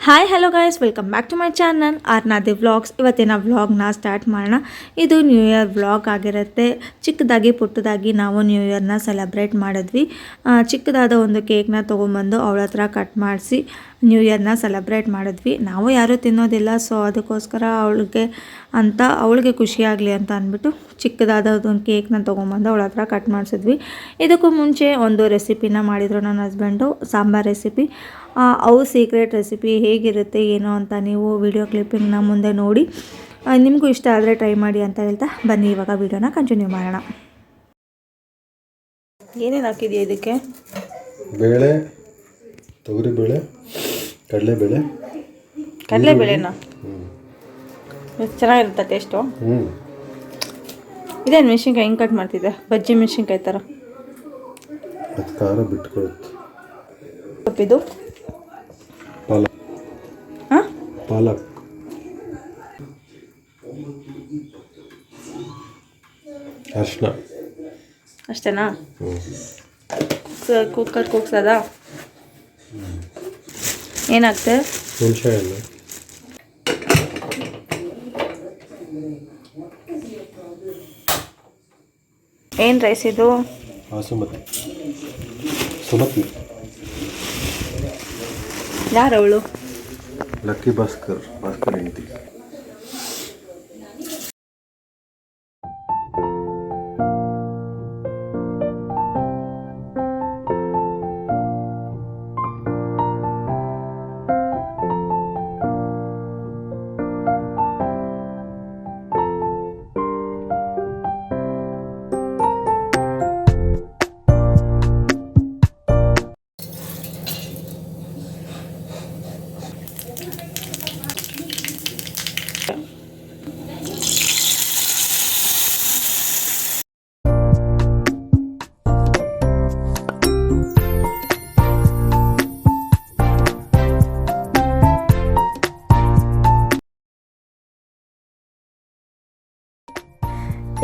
Hi hello guys, welcome back to my channel ಆರ್ನಾದಿ vlogs. ಇವತ್ತಿನ ವ್ಲಾಗ್ನ ಸ್ಟಾರ್ಟ್ ಮಾಡೋಣ. ಇದು ನ್ಯೂ ಇಯರ್ ವ್ಲಾಗ್ ಆಗಿರುತ್ತೆ. ಚಿಕ್ಕದಾಗಿ ಪುಟ್ಟದಾಗಿ ನಾವು ನ್ಯೂ ಇಯರ್ನ ಸೆಲೆಬ್ರೇಟ್ ಮಾಡಿದ್ವಿ. ಚಿಕ್ಕದಾದ ಒಂದು ಕೇಕ್ನ ತೊಗೊಂಬಂದು ಅವಳ ಹತ್ರ ಕಟ್ ಮಾಡಿಸಿ ನ್ಯೂ ಇಯರ್ನ ಸೆಲೆಬ್ರೇಟ್ ಮಾಡಿದ್ವಿ. ನಾವು ಯಾರೂ ತಿನ್ನೋದಿಲ್ಲ, ಸೊ ಅದಕ್ಕೋಸ್ಕರ ಅವಳಿಗೆ ಖುಷಿಯಾಗಲಿ ಅಂತ ಅಂದ್ಬಿಟ್ಟು ಚಿಕ್ಕದಾದ ಒಂದು ಕೇಕ್ನ ತೊಗೊಂಬಂದು ಅವಳ ಹತ್ರ ಕಟ್ ಮಾಡಿಸಿದ್ವಿ. ಇದಕ್ಕೂ ಮುಂಚೆ ಒಂದು ರೆಸಿಪಿನ ಮಾಡಿದರು ನನ್ನ ಹಸ್ಬೆಂಡು, ಸಾಂಬಾರ್ ರೆಸಿಪಿ. ಅವು ಸೀಕ್ರೆಟ್ ರೆಸಿಪಿ ಹೇಗಿರುತ್ತೆ ಏನೋ ಅಂತ ನೀವು ವಿಡಿಯೋ ಕ್ಲಿಪ್ಪಿಂಗ್ನ ಮುಂದೆ ನೋಡಿ ನಿಮಗೂ ಇಷ್ಟ ಆದರೆ ಟ್ರೈ ಮಾಡಿ ಅಂತ ಹೇಳ್ತಾ ಬನ್ನಿ ಇವಾಗ ವಿಡಿಯೋನ ಕಂಟಿನ್ಯೂ ಮಾಡೋಣ. ಏನೇನು ಹಾಕಿದೆಯಾ ಇದಕ್ಕೆ? ಬೇಳೆ, ತೊಗರಿಬೇಳೆ, ಕಡಲೆಬೇಳೆನಾ? ಚೆನ್ನಾಗಿರುತ್ತೆ ಟೇಸ್ಟು. ಇದೇನು ಮೆಣಸಿನ್ಕಾಯಿ ಹಿಂಗೆ ಕಟ್ ಮಾಡ್ತಿದ್ದೆ? ಬಜ್ಜಿ ಮೆಣಸಿನ್ಕಾಯಿ ಥರ ಅದು ಖಾರ ಬಿಟ್ಕೊಳುತ್ತೆ. ಇದು ಪಾಲಕ್, ಅರ್ಶಿನ ಅಷ್ಟೇನಾ? ಕುಕ್ಕರ್ ಕೂಗ್ಸದ? ಏನಾಗ್ತದೆ? ಹುಣಸೆ ಹಣ್ಣು, ಏನು ರೈಸ್ ಇದು? ಸುಮತಿ. ಯಾರು ಅವಳು? ಲಕ್ಕಿ ಭಾಸ್ಕರ್ ಹೆಂಡತಿ.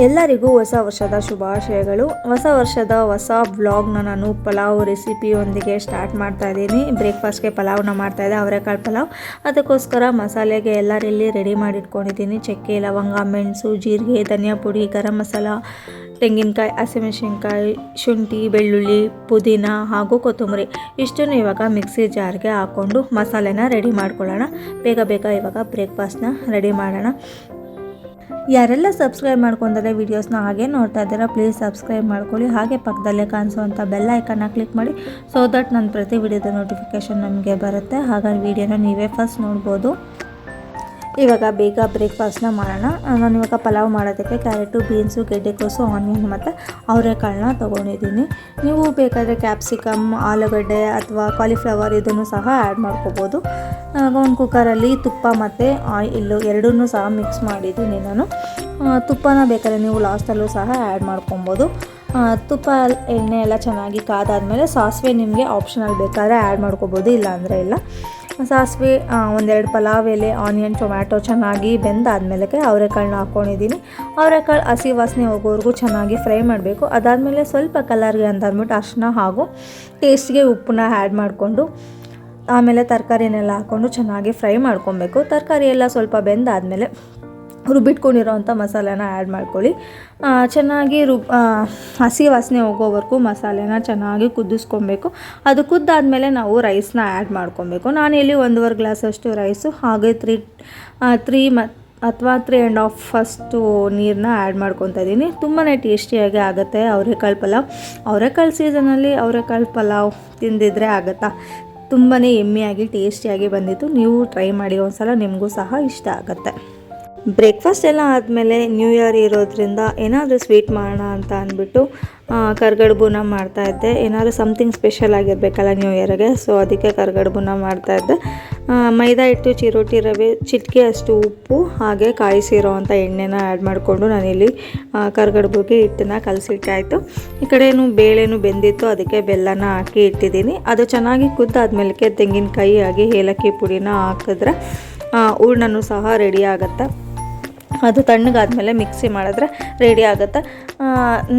ಎಲ್ಲರಿಗೂ ಹೊಸ ವರ್ಷದ ಶುಭಾಶಯಗಳು. ಹೊಸ ವರ್ಷದ ಹೊಸ ವ್ಲಾಗ್ನ ನಾನು ಪಲಾವ್ ರೆಸಿಪಿಯೊಂದಿಗೆ ಸ್ಟಾರ್ಟ್ ಮಾಡ್ತಾ ಇದ್ದೀನಿ. ಬ್ರೇಕ್ಫಾಸ್ಟ್ಗೆ ಪಲಾವ್ನ ಮಾಡ್ತಾಯಿದ್ದೆ, ಅವರೆಕಾಳು ಪಲಾವ್. ಅದಕ್ಕೋಸ್ಕರ ಮಸಾಲೆಗೆ ಎಲ್ಲರಲ್ಲಿ ರೆಡಿ ಮಾಡಿಟ್ಕೊಂಡಿದ್ದೀನಿ. ಚಕ್ಕೆ, ಲವಂಗ, ಮೆಣಸು, ಜೀರಿಗೆ, ಧನಿಯಾ ಪುಡಿ, ಗರಂ ಮಸಾಲ, ತೆಂಗಿನಕಾಯಿ, ಹಸಿಮೆಣಸಿನ್ಕಾಯಿ, ಶುಂಠಿ, ಬೆಳ್ಳುಳ್ಳಿ, ಪುದೀನ ಹಾಗೂ ಕೊತ್ತಂಬರಿ ಇಷ್ಟನ್ನು ಇವಾಗ ಮಿಕ್ಸಿ ಜಾರ್ಗೆ ಹಾಕ್ಕೊಂಡು ಮಸಾಲೆನ ರೆಡಿ ಮಾಡ್ಕೊಳ್ಳೋಣ. ಬೇಗ ಇವಾಗ ಬ್ರೇಕ್ಫಾಸ್ಟ್ನ ರೆಡಿ ಮಾಡೋಣ. ಯಾರೆಲ್ಲ ಸಬ್ಸ್ಕ್ರೈಬ್ ಮಾಡ್ಕೊಂಡ್ರೆ ವೀಡಿಯೋಸ್ನ ಹಾಗೆ ನೋಡ್ತಾ ಇದ್ದೀರಾ, ಪ್ಲೀಸ್ ಸಬ್ಸ್ಕ್ರೈಬ್ ಮಾಡ್ಕೊಳ್ಳಿ. ಹಾಗೆ ಪಕ್ಕದಲ್ಲೇ ಕಾಣಿಸೋವಂಥ ಬೆಲ್ ಐಕನ್ನ ಕ್ಲಿಕ್ ಮಾಡಿ, ಸೊ ದಟ್ ನನ್ನ ಪ್ರತಿ ವಿಡಿಯೋದ ನೋಟಿಫಿಕೇಷನ್ ನಮಗೆ ಬರುತ್ತೆ. ಹಾಗಾಗಿ ವಿಡಿಯೋನ ನೀವೇ ಫಸ್ಟ್ ನೋಡ್ಬೋದು. ಇವಾಗ ಬೇಗ ಬ್ರೇಕ್ಫಾಸ್ಟ್ನ ಮಾಡೋಣ. ನಾನು ಇವಾಗ ಪಲಾವ್ ಮಾಡೋದಕ್ಕೆ ಕ್ಯಾರೆಟು, ಬೀನ್ಸು, ಗೆಡ್ಡೆಕೋಸು, ಆನಿಯನ್ ಮತ್ತು ಅವರೆಕಾಳನ್ನ ತೊಗೊಂಡಿದ್ದೀನಿ. ನೀವು ಬೇಕಾದರೆ ಕ್ಯಾಪ್ಸಿಕಮ್, ಆಲೂಗಡ್ಡೆ ಅಥವಾ ಕಾಲಿಫ್ಲವರ್ ಇದನ್ನು ಸಹ ಆ್ಯಡ್ ಮಾಡ್ಕೋಬೋದು. ಒಂದು ಕುಕ್ಕರಲ್ಲಿ ತುಪ್ಪ ಮತ್ತು ಆಯಿಲ್ ಎರಡನ್ನೂ ಸಹ ಮಿಕ್ಸ್ ಮಾಡಿದ್ದೀನಿ ನಾನು. ತುಪ್ಪನ ಬೇಕಾದ್ರೆ ನೀವು ಲಾಸ್ಟಲ್ಲೂ ಸಹ ಆ್ಯಡ್ ಮಾಡ್ಕೊಬೋದು. ತುಪ್ಪ ಎಣ್ಣೆ ಎಲ್ಲ ಚೆನ್ನಾಗಿ ಕಾದಾದಮೇಲೆ ಸಾಸಿವೆ ನಿಮಗೆ ಆಪ್ಷನಲ್ ಬೇಕಾದರೆ ಆ್ಯಡ್ ಮಾಡ್ಕೋಬೋದು, ಇಲ್ಲ ಇಲ್ಲ. ಸಾಸಿವೆ, ಒಂದೆರಡು ಪಲಾವ್ ಎಲೆ, ಆನಿಯನ್, ಟೊಮ್ಯಾಟೊ ಚೆನ್ನಾಗಿ ಬೆಂದಾದ್ಮೇಲೆ ಅವರೆಕಾಳನ್ನ ಹಾಕ್ಕೊಂಡಿದ್ದೀನಿ. ಅವರೆಕಾಳು ಹಸಿ ವಾಸನೆ ಹೋಗೋವರೆಗೂ ಚೆನ್ನಾಗಿ ಫ್ರೈ ಮಾಡಬೇಕು. ಅದಾದಮೇಲೆ ಸ್ವಲ್ಪ ಕಲರ್ಗೆ ಅಂತ ಅಂದ್ಬಿಟ್ಟು ಅರಿಶಿನ ಹಾಗೂ ಟೇಸ್ಟ್ಗೆ ಉಪ್ಪನ್ನ ಆ್ಯಡ್ ಮಾಡಿಕೊಂಡು ಆಮೇಲೆ ತರಕಾರಿನೆಲ್ಲ ಹಾಕ್ಕೊಂಡು ಚೆನ್ನಾಗಿ ಫ್ರೈ ಮಾಡ್ಕೊಬೇಕು. ತರಕಾರಿ ಎಲ್ಲ ಸ್ವಲ್ಪ ಬೆಂದಾದಮೇಲೆ ರುಬ್ಬಿಟ್ಕೊಂಡಿರೋವಂಥ ಮಸಾಲೆನ ಆ್ಯಡ್ ಮಾಡ್ಕೊಳ್ಳಿ. ಚೆನ್ನಾಗಿ ಹಸಿ ವಾಸನೆ ಹೋಗೋವರೆಗೂ ಮಸಾಲೆನ ಚೆನ್ನಾಗಿ ಕುದಿಸ್ಕೊಬೇಕು. ಅದು ಕುದ್ದಾದಮೇಲೆ ನಾವು ರೈಸ್ನ ಆ್ಯಡ್ ಮಾಡ್ಕೊಬೇಕು. ನಾನಿಲ್ಲಿ 1.5 ಗ್ಲಾಸಷ್ಟು ರೈಸು ಹಾಗೆ 3 ಅಥವಾ 3.5 ನೀರನ್ನ ಆ್ಯಡ್ ಮಾಡ್ಕೊತಾ ಇದ್ದೀನಿ. ತುಂಬಾ ಟೇಸ್ಟಿಯಾಗಿ ಆಗುತ್ತೆ ಅವರೆಕಾಳು ಪಲಾವ್. ಅವರೆಕಾಳು ಸೀಸನಲ್ಲಿ ಅವರೆಕಾಳು ಪಲಾವ್ ತಿಂದಿದ್ರೆ ಆಗುತ್ತಾ, ತುಂಬಾ ಎಮ್ಮಿಯಾಗಿ ಟೇಸ್ಟಿಯಾಗಿ ಬಂದಿತ್ತು. ನೀವು ಟ್ರೈ ಮಾಡಿ ಒಂದ್ಸಲ, ನಿಮಗೂ ಸಹ ಇಷ್ಟ ಆಗುತ್ತೆ. ಬ್ರೇಕ್ಫಾಸ್ಟ್ ಎಲ್ಲ ಆದಮೇಲೆ ನ್ಯೂ ಇಯರ್ ಇರೋದ್ರಿಂದ ಏನಾದರೂ ಸ್ವೀಟ್ ಮಾಡೋಣ ಅಂತ ಅಂದ್ಬಿಟ್ಟು ಕರ್ಗಡ್ಬುನ ಮಾಡ್ತಾಯಿದ್ದೆ. ಏನಾದರೂ ಸಮಥಿಂಗ್ ಸ್ಪೆಷಲ್ ಆಗಿರಬೇಕಲ್ಲ ನ್ಯೂ ಇಯರ್ಗೆ, ಸೊ ಅದಕ್ಕೆ ಕರ್ಗಡ್ಬುನ ಮಾಡ್ತಾಯಿದ್ದೆ. ಮೈದಾ ಹಿಟ್ಟು, ಚಿರೋಟಿ ರವೆ, ಚಿಟಿಕೆ ಅಷ್ಟು ಉಪ್ಪು ಹಾಗೆ ಕಾಯಿಸಿರೋ ಅಂಥ ಎಣ್ಣೆನ ಆ್ಯಡ್ ಮಾಡಿಕೊಂಡು ನಾನಿಲ್ಲಿ ಕರ್ಗಡ್ಬುಗೆ ಹಿಟ್ಟನ್ನು ಕಲಸಿಟ್ಟಾಯಿತು. ಈ ಕಡೆಯೂ ಬೇಳೆನೂ ಬೆಂದಿತ್ತು, ಅದಕ್ಕೆ ಬೆಲ್ಲನ ಹಾಕಿ ಇಟ್ಟಿದ್ದೀನಿ. ಅದು ಚೆನ್ನಾಗಿ ಕುದ್ದಾದ್ಮೇಲೆ ತೆಂಗಿನಕಾಯಿ ಹಾಗೆ ಏಲಕ್ಕಿ ಪುಡಿನ ಹಾಕಿದ್ರೆ ಹೂರ್ಣನೂ ಸಹ ರೆಡಿ ಆಗುತ್ತೆ. ಅದು ತಣ್ಣಗಾದ್ಮೇಲೆ ಮಿಕ್ಸಿ ಮಾಡಿದ್ರೆ ರೆಡಿ ಆಗುತ್ತೆ.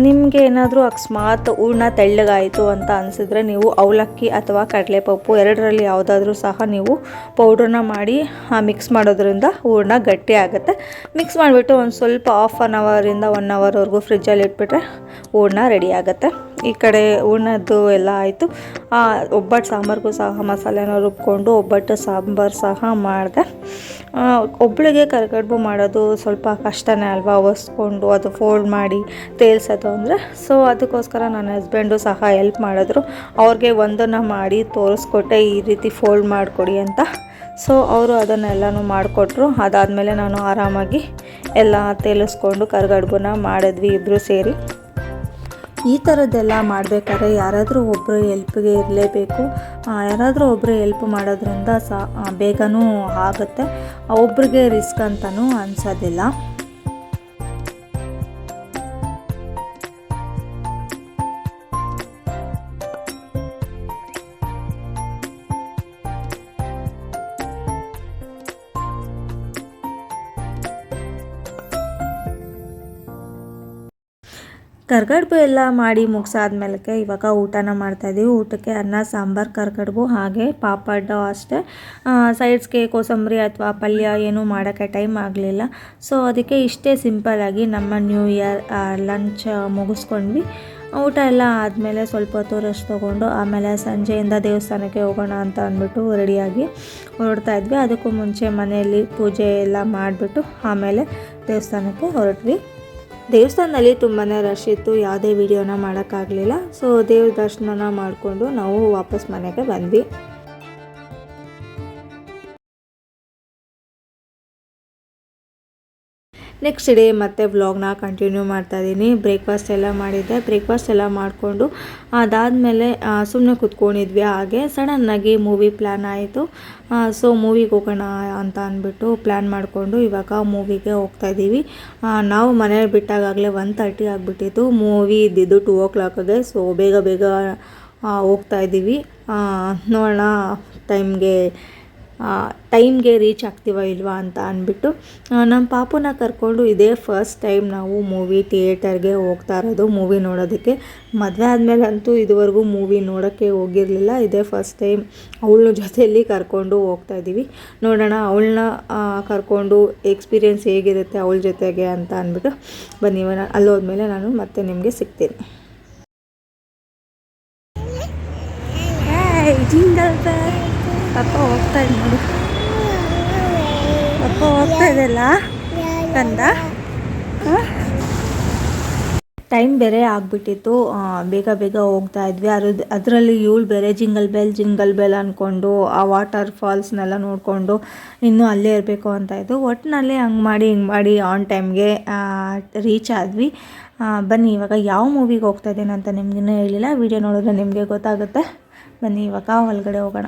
ನಿಮಗೆ ಏನಾದರೂ ಅಕಸ್ಮಾತ್ ಹೂರ್ಣ ತೆಳ್ಳಗಾಯಿತು ಅಂತ ಅನಿಸಿದ್ರೆ ನೀವು ಅವಲಕ್ಕಿ ಅಥವಾ ಕಡಲೆಪಪ್ಪು ಎರಡರಲ್ಲಿ ಯಾವುದಾದ್ರೂ ಸಹ ನೀವು ಪೌಡ್ರನ್ನ ಮಾಡಿ ಮಿಕ್ಸ್ ಮಾಡೋದ್ರಿಂದ ಹೂರ್ಣ ಗಟ್ಟಿ ಆಗುತ್ತೆ. ಮಿಕ್ಸ್ ಮಾಡಿಬಿಟ್ಟು ಒಂದು ಸ್ವಲ್ಪ ½1 ಅವರ್ವರೆಗೂ ಫ್ರಿಜ್ಜಲ್ಲಿ ಇಟ್ಬಿಟ್ರೆ ಹೂರ್ಣ ರೆಡಿ ಆಗುತ್ತೆ. ಈ ಕಡೆ ಹೂರ್ಣದ್ದು ಎಲ್ಲ ಆಯಿತು. ಒಬ್ಬಟ್ಟು ಸಾಂಬಾರಿಗೂ ಸಹ ಮಸಾಲೆನ ರುಬ್ಕೊಂಡು ಒಬ್ಬಟ್ಟು ಸಾಂಬಾರು ಸಹ ಮಾಡಿದೆ. ಒಬ್ಬಳಿಗೆ ಕರಿಗಡುಬು ಮಾಡೋದು ಸ್ವಲ್ಪ ಕಷ್ಟನೇ ಅಲ್ವಾ, ಒರೆಸ್ಕೊಂಡು ಅದು ಫೋಲ್ಡ್ ಮಾಡಿ ತೇಲ್ಸೋದು ಅಂದರೆ. ಸೊ ಅದಕ್ಕೋಸ್ಕರ ನನ್ನ ಹಸ್ಬೆಂಡು ಸಹ ಹೆಲ್ಪ್ ಮಾಡಿದ್ರು. ಅವ್ರಿಗೆ ಒಂದನ್ನು ಮಾಡಿ ತೋರಿಸ್ಕೊಟ್ಟೆ, ಈ ರೀತಿ ಫೋಲ್ಡ್ ಮಾಡಿಕೊಡಿ ಅಂತ. ಸೊ ಅವರು ಅದನ್ನೆಲ್ಲನೂ ಮಾಡಿಕೊಟ್ರು. ಅದಾದಮೇಲೆ ನಾನು ಆರಾಮಾಗಿ ಎಲ್ಲ ತೇಲಿಸ್ಕೊಂಡು ಕರಿಗಡುಬನ್ನ ಮಾಡಿದ್ವಿ ಇಬ್ಬರು ಸೇರಿ. ಈ ಥರದ್ದೆಲ್ಲ ಮಾಡಬೇಕಾದ್ರೆ ಯಾರಾದರೂ ಒಬ್ಬರು ಹೆಲ್ಪ್ಗೆ ಇರಲೇಬೇಕು. ಯಾರಾದರೂ ಒಬ್ಬರು ಹೆಲ್ಪ್ ಮಾಡೋದ್ರಿಂದ ಬೇಗನೂ ಆಗುತ್ತೆ, ಒಬ್ರಿಗೆ ರಿಸ್ಕ್ ಅಂತಲೂ ಅನಿಸೋದಿಲ್ಲ. ಕರಿಗಡುಬು ಎಲ್ಲ ಮಾಡಿ ಮುಗಿಸಾದ್ಮೇಲೆ ಇವಾಗ ಊಟನ ಮಾಡ್ತಾಯಿದ್ದೀವಿ. ಊಟಕ್ಕೆ ಅನ್ನ ಸಾಂಬಾರು ಕರಿಗಡುಬು ಹಾಗೆ ಪಾಪಡ್ ಅಷ್ಟೇ. ಸೈಡ್ಸ್ಗೆ ಕೋಸಂಬರಿ ಅಥವಾ ಪಲ್ಯ ಏನೂ ಮಾಡೋಕ್ಕೆ ಟೈಮ್ ಆಗಲಿಲ್ಲ. ಸೊ ಅದಕ್ಕೆ ಇಷ್ಟೇ ಸಿಂಪಲ್ಲಾಗಿ ನಮ್ಮ ನ್ಯೂ ಇಯರ್ ಲಂಚ್ ಮುಗಿಸ್ಕೊಂಡ್ವಿ. ಊಟ ಎಲ್ಲ ಆದಮೇಲೆ ಸ್ವಲ್ಪ ಹೊತ್ತು ರೆಸ್ಟ್ ತೊಗೊಂಡು ಆಮೇಲೆ ಸಂಜೆಯಿಂದ ದೇವಸ್ಥಾನಕ್ಕೆ ಹೋಗೋಣ ಅಂತ ಅಂದ್ಬಿಟ್ಟು ರೆಡಿಯಾಗಿ ಹೊರಡ್ತಾ ಇದ್ವಿ. ಅದಕ್ಕೂ ಮುಂಚೆ ಮನೆಯಲ್ಲಿ ಪೂಜೆ ಎಲ್ಲ ಮಾಡಿಬಿಟ್ಟು ಆಮೇಲೆ ದೇವಸ್ಥಾನಕ್ಕೆ ಹೊರಟ್ವಿ. ದೇವಸ್ಥಾನದಲ್ಲಿ ತುಂಬಾ ರಶ್ ಇತ್ತು, ಯಾವುದೇ ವಿಡಿಯೋನ ಮಾಡೋಕ್ಕಾಗಲಿಲ್ಲ. ಸೊ ದೇವ್ರ ದರ್ಶನ ಮಾಡಿಕೊಂಡು ನಾವು ವಾಪಸ್ ಮನೆಗೆ ಬಂದ್ವಿ. ನೆಕ್ಸ್ಟ್ ಡೇ ಮತ್ತೆ ವ್ಲಾಗ್ನ ಕಂಟಿನ್ಯೂ ಮಾಡ್ತಾಯಿದ್ದೀನಿ. ಬ್ರೇಕ್ಫಾಸ್ಟ್ ಎಲ್ಲ ಮಾಡಿದ್ದೆ. ಬ್ರೇಕ್ಫಾಸ್ಟ್ ಎಲ್ಲ ಮಾಡಿಕೊಂಡು ಅದಾದಮೇಲೆ ಸುಮ್ಮನೆ ಕೂತ್ಕೊಂಡಿದ್ವಿ. ಹಾಗೆ ಸಡನ್ನಾಗಿ ಮೂವಿ ಪ್ಲ್ಯಾನ್ ಆಯಿತು. ಸೊ ಮೂವಿಗೆ ಹೋಗೋಣ ಅಂತ ಅಂದ್ಬಿಟ್ಟು ಪ್ಲ್ಯಾನ್ ಮಾಡಿಕೊಂಡು ಇವಾಗ ಮೂವಿಗೆ ಹೋಗ್ತಾಯಿದ್ದೀವಿ. ನಾವು ಮನೇಲಿ ಬಿಟ್ಟಾಗಲೇ 1:30 ಆಗಿಬಿಟ್ಟಿತ್ತು. ಮೂವಿ ಇದ್ದಿದ್ದು 2 o'clockಗೆ. ಸೊ ಬೇಗ ಹೋಗ್ತಾಯಿದ್ದೀವಿ. ನೋಡೋಣ ಟೈಮ್ಗೆ ರೀಚ್ ಆಗ್ತೀವ ಇಲ್ವಾ ಅಂತ ಅಂದ್ಬಿಟ್ಟು ನಮ್ಮ ಪಾಪುನ ಕರ್ಕೊಂಡು ಇದೇ ಫಸ್ಟ್ ಟೈಮ್ ನಾವು ಮೂವಿ ಥಿಯೇಟರ್ಗೆ ಹೋಗ್ತಾ ಇರೋದು ಮೂವಿ ನೋಡೋದಕ್ಕೆ. ಮದುವೆ ಆದಮೇಲೆ ಅಂತೂ ಇದುವರೆಗೂ ಮೂವಿ ನೋಡೋಕ್ಕೆ ಹೋಗಿರಲಿಲ್ಲ. ಇದೇ ಫಸ್ಟ್ ಟೈಮ್ ಅವಳ ಜೊತೆಯಲ್ಲಿ ಕರ್ಕೊಂಡು ಹೋಗ್ತಾಯಿದ್ದೀವಿ. ನೋಡೋಣ ಅವಳನ್ನ ಕರ್ಕೊಂಡು ಎಕ್ಸ್ಪೀರಿಯೆನ್ಸ್ ಹೇಗಿರುತ್ತೆ ಅವಳ ಜೊತೆಗೆ ಅಂತ ಅಂದ್ಬಿಟ್ಟು ಬನ್ನಿ. ಅಲ್ಲೋದ್ಮೇಲೆ ನಾನು ಮತ್ತೆ ನಿಮಗೆ ಸಿಗ್ತೀನಿ. ಜಿಂಗಲ್ ಬೆಲ್ ಪಪ್ಪ ಹೋಗ್ತಾ ಇದೆ ನೋಡಿ. ಪಪ್ಪ ಹೋಗ್ತಾ ಇದೆಲ್ಲ ಕಂದ. ಟೈಮ್ ಬೇರೆ ಆಗಿಬಿಟ್ಟಿತ್ತು. ಬೇಗ ಹೋಗ್ತಾ ಇದ್ವಿ. ಅದರಲ್ಲಿ ಇವಳು ಬೇರೆ ಜಿಂಗಲ್ ಬೆಲ್ ಅಂದ್ಕೊಂಡು ಆ ವಾಟರ್ ಫಾಲ್ಸ್ನೆಲ್ಲ ನೋಡಿಕೊಂಡು ಇನ್ನೂ ಅಲ್ಲೇ ಇರಬೇಕು ಅಂತ ಇತ್ತು. ಒಟ್ಟಿನಲ್ಲಿ ಹಿಂಗೆ ಮಾಡಿ ಆನ್ ಟೈಮ್ಗೆ ರೀಚ್ ಆದ್ವಿ. ಬನ್ನಿ ಇವಾಗ ಯಾವ ಮೂವಿಗೆ ಹೋಗ್ತಾ ಇದ್ದೇನೆ ಅಂತ ನಿಮಗಿನ್ನೂ ಹೇಳಿಲ್ಲ. ವಿಡಿಯೋ ನೋಡಿದ್ರೆ ನಿಮಗೆ ಗೊತ್ತಾಗುತ್ತೆ. ಬನ್ನಿ ಇವಾಗ ಒಳಗಡೆ ಹೋಗೋಣ.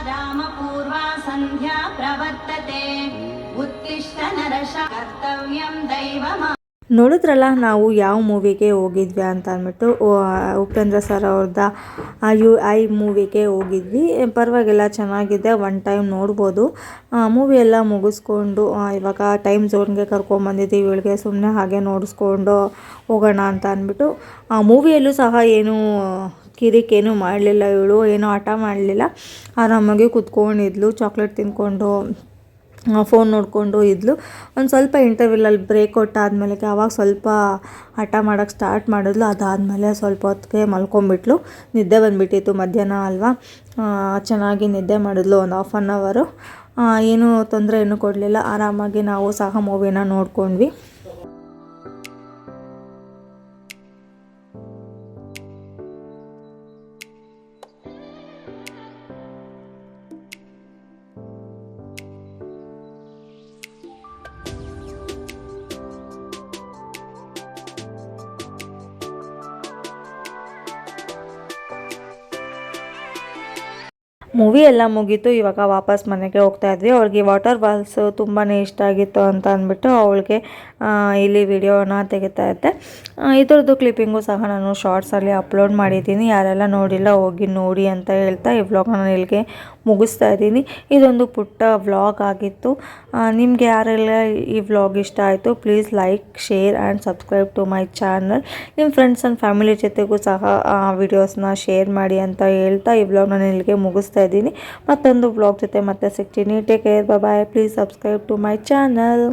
रामपूर्वा सन्ध्या प्रवर्तते उत्तिष्ठ नरश कर्तव्यं दैवमा. ನೋಡಿದ್ರಲ್ಲ ನಾವು ಯಾವ ಮೂವಿಗೆ ಹೋಗಿದ್ವಿ ಅಂತ ಅಂದ್ಬಿಟ್ಟು ಉಪೇಂದ್ರ ಸರ್ ಅವ್ರದ್ದು UI ಮೂವಿಗೆ ಹೋಗಿದ್ವಿ. ಪರವಾಗಿಲ್ಲ, ಚೆನ್ನಾಗಿದೆ, ಒನ್ ಟೈಮ್ ನೋಡ್ಬೋದು. ಮೂವಿ ಎಲ್ಲ ಮುಗಿಸ್ಕೊಂಡು ಇವಾಗ ಟೈಮ್ ಝೋನ್ಗೆ ಕರ್ಕೊಂಬಂದಿದ್ದೀವಿ. ಇವಳಿಗೆ ಸುಮ್ಮನೆ ಹಾಗೆ ನೋಡಿಸ್ಕೊಂಡು ಹೋಗೋಣ ಅಂತ ಅಂದ್ಬಿಟ್ಟು ಮೂವಿಯಲ್ಲೂ ಸಹ ಏನೂ ಕಿರಿಕೇನು ಮಾಡಲಿಲ್ಲ. ಇವಳು ಏನೂ ಆಟ ಮಾಡಲಿಲ್ಲ, ಆರಾಮಾಗಿ ಕೂತ್ಕೊಂಡಿದ್ಲು, ಚಾಕ್ಲೇಟ್ ತಿಂದ್ಕೊಂಡು ಫೋನ್ ನೋಡಿಕೊಂಡು ಇದ್ಲು. ಒಂದು ಸ್ವಲ್ಪ ಇಂಟರ್ವ್ಯೂಲಲ್ಲಿ ಬ್ರೇಕ್ ಕೊಟ್ಟಾದ್ಮೇಲೆ ಆವಾಗ ಸ್ವಲ್ಪ ಹಠ ಮಾಡೋಕ್ಕೆ ಸ್ಟಾರ್ಟ್ ಮಾಡಿದ್ಲು. ಅದಾದಮೇಲೆ ಸ್ವಲ್ಪ ಹೊತ್ತಿಗೆ ಮಲ್ಕೊಂಬಿಟ್ಲು. ನಿದ್ದೆ ಬಂದುಬಿಟ್ಟಿತ್ತು, ಮಧ್ಯಾಹ್ನ ಅಲ್ವಾ. ಚೆನ್ನಾಗಿ ನಿದ್ದೆ ಮಾಡಿದ್ಲು ಒಂದು ½ an hour. ಏನೂ ತೊಂದರೆ ಏನೂ ಕೊಡಲಿಲ್ಲ. ಆರಾಮಾಗಿ ನಾವು ಸಹ ಮೂವಿನ ನೋಡ್ಕೊಂಡ್ವಿ. ಮೂವಿ ಎಲ್ಲ ಮುಗೀತು. ಇವಾಗ ವಾಪಸ್ ಮನೆಗೆ ಹೋಗ್ತಾ ಇದ್ವಿ. ಅವ್ಳಿಗೆ ವಾಟರ್ ಫಾಲ್ಸ್ ತುಂಬಾ ಇಷ್ಟ ಆಗಿತ್ತು ಅಂತ ಅಂದ್ಬಿಟ್ಟು ಅವಳಿಗೆ ಇಲ್ಲಿ ವಿಡಿಯೋನ ತೆಗಿತಾ ಇದ್ದೆ. ಇದ್ರದ್ದು ಕ್ಲಿಪ್ಪಿಂಗು ಸಹ ನಾನು ಶಾರ್ಟ್ಸಲ್ಲಿ ಅಪ್ಲೋಡ್ ಮಾಡಿದ್ದೀನಿ. ಯಾರೆಲ್ಲ ನೋಡಿಲ್ಲ ಹೋಗಿ ನೋಡಿ ಅಂತ ಹೇಳ್ತಾ ಈ ವ್ಲಾಗ್ನ ನಾನು ಇಲ್ಲಿಗೆ ಮುಗಿಸ್ತಾ ಇದ್ದೀನಿ. ಇದೊಂದು ಪುಟ್ಟ ವ್ಲಾಗ್ ಆಗಿತ್ತು. ನಿಮಗೆ ಯಾರೆಲ್ಲ ಈ ವ್ಲಾಗ್ ಇಷ್ಟ ಆಯಿತು please like, share and subscribe to my channel. ನಿಮ್ಮ ಫ್ರೆಂಡ್ಸ್ ಆ್ಯಂಡ್ ಫ್ಯಾಮಿಲಿ ಜೊತೆಗೂ ಸಹ ವಿಡಿಯೋಸ್ನ ಶೇರ್ ಮಾಡಿ ಅಂತ ಹೇಳ್ತಾ ಈ ವ್ಲಾಗ್ ನಾನು ಇಲ್ಲಿಗೆ ಮುಗಿಸ್ತಾ ಇದ್ದೀನಿ. ಮತ್ತೊಂದು ವ್ಲಾಗ್ ಜೊತೆ ಮತ್ತೆ ಸಿಗ್ತೀನಿ. Take care, bye. Please subscribe to my channel.